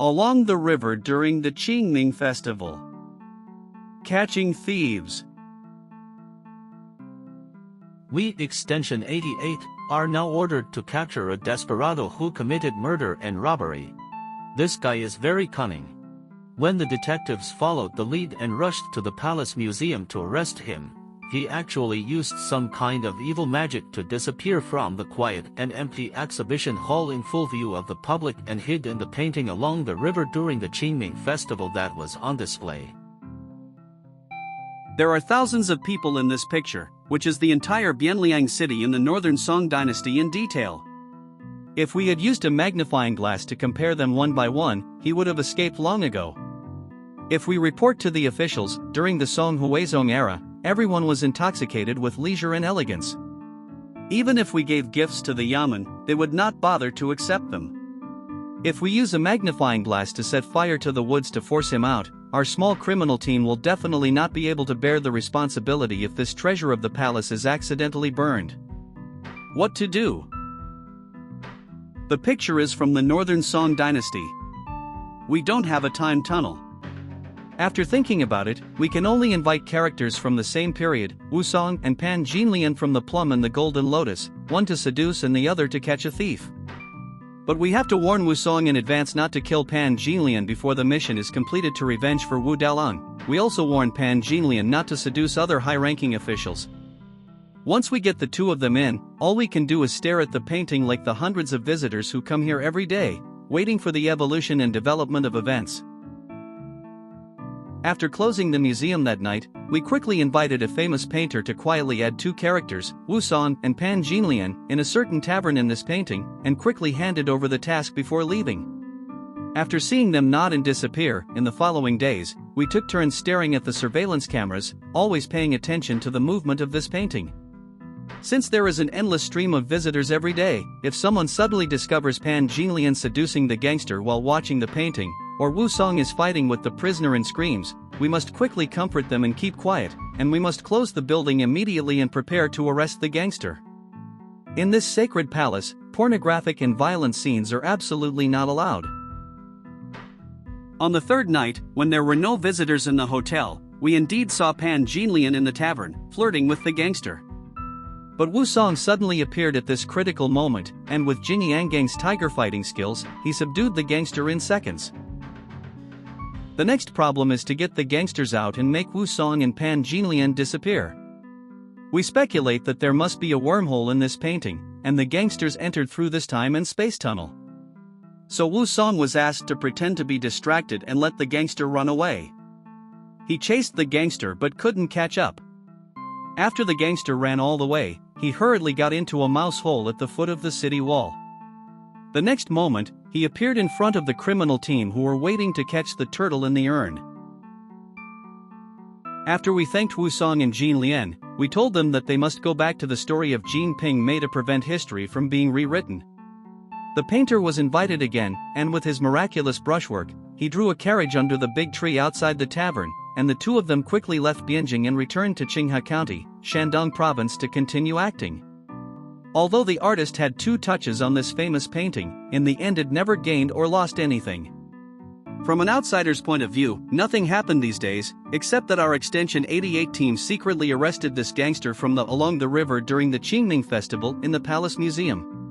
Along the river during the Qingming festival. Catching thieves. We, Extension 88, are now ordered to capture a desperado who committed murder and robbery. This guy is very cunning. When the detectives followed the lead and rushed to the Palace Museum to arrest him, he actually used some kind of evil magic to disappear from the quiet and empty exhibition hall in full view of the public and hid in the painting along the river during the Qingming festival that was on display. There are thousands of people in this picture, which is the entire Bianliang City in the Northern Song Dynasty in detail. If we had used a magnifying glass to compare them one by one, he would have escaped long ago. If we report to the officials, during the Song Huizong era, everyone was intoxicated with leisure and elegance. Even if we gave gifts to the Yamen, they would not bother to accept them. If we use a magnifying glass to set fire to the woods to force him out, our small criminal team will definitely not be able to bear the responsibility if this treasure of the palace is accidentally burned. What to do? The picture is from the Northern Song Dynasty. We don't have a time tunnel. After thinking about it, we can only invite characters from the same period, Wusong and Pan Jinlian from the Plum and the Golden Lotus, one to seduce and the other to catch a thief. But we have to warn Wusong in advance not to kill Pan Jinlian before the mission is completed to revenge for Wu Dalang. We also warn Pan Jinlian not to seduce other high-ranking officials. Once we get the two of them in, all we can do is stare at the painting like the hundreds of visitors who come here every day, waiting for the evolution and development of events. After closing the museum that night, we quickly invited a famous painter to quietly add two characters, Wusong and Pan Jinlian, in a certain tavern in this painting, and quickly handed over the task before leaving. After seeing them nod and disappear, in the following days, we took turns staring at the surveillance cameras, always paying attention to the movement of this painting. Since there is an endless stream of visitors every day, if someone suddenly discovers Pan Jinlian seducing the gangster while watching the painting, or Wusong is fighting with the prisoner and screams, we must quickly comfort them and keep quiet, and we must close the building immediately and prepare to arrest the gangster. In this sacred palace, pornographic and violent scenes are absolutely not allowed. On the third night, when there were no visitors in the hotel, we indeed saw Pan Jinlian in the tavern, flirting with the gangster. But Wusong suddenly appeared at this critical moment, and with Jing Yangang's tiger fighting skills, he subdued the gangster in seconds. The next problem is to get the gangsters out and make Wusong and Pan Jinlian disappear. We speculate that there must be a wormhole in this painting, and the gangsters entered through this time and space tunnel. So Wusong was asked to pretend to be distracted and let the gangster run away. He chased the gangster but couldn't catch up. After the gangster ran all the way, he hurriedly got into a mouse hole at the foot of the city wall. The next moment, he appeared in front of the criminal team who were waiting to catch the turtle in the urn. After we thanked Wusong and Jinlian, we told them that they must go back to the story of Qingming made to prevent history from being rewritten. The painter was invited again, and with his miraculous brushwork, he drew a carriage under the big tree outside the tavern, and the two of them quickly left Bianjing and returned to Qinghe County, Shandong Province to continue acting. Although the artist had two touches on this famous painting, in the end it never gained or lost anything. From an outsider's point of view, nothing happened these days, except that our Extension 88 team secretly arrested this gangster from along the river during the Qingming festival in the Palace Museum.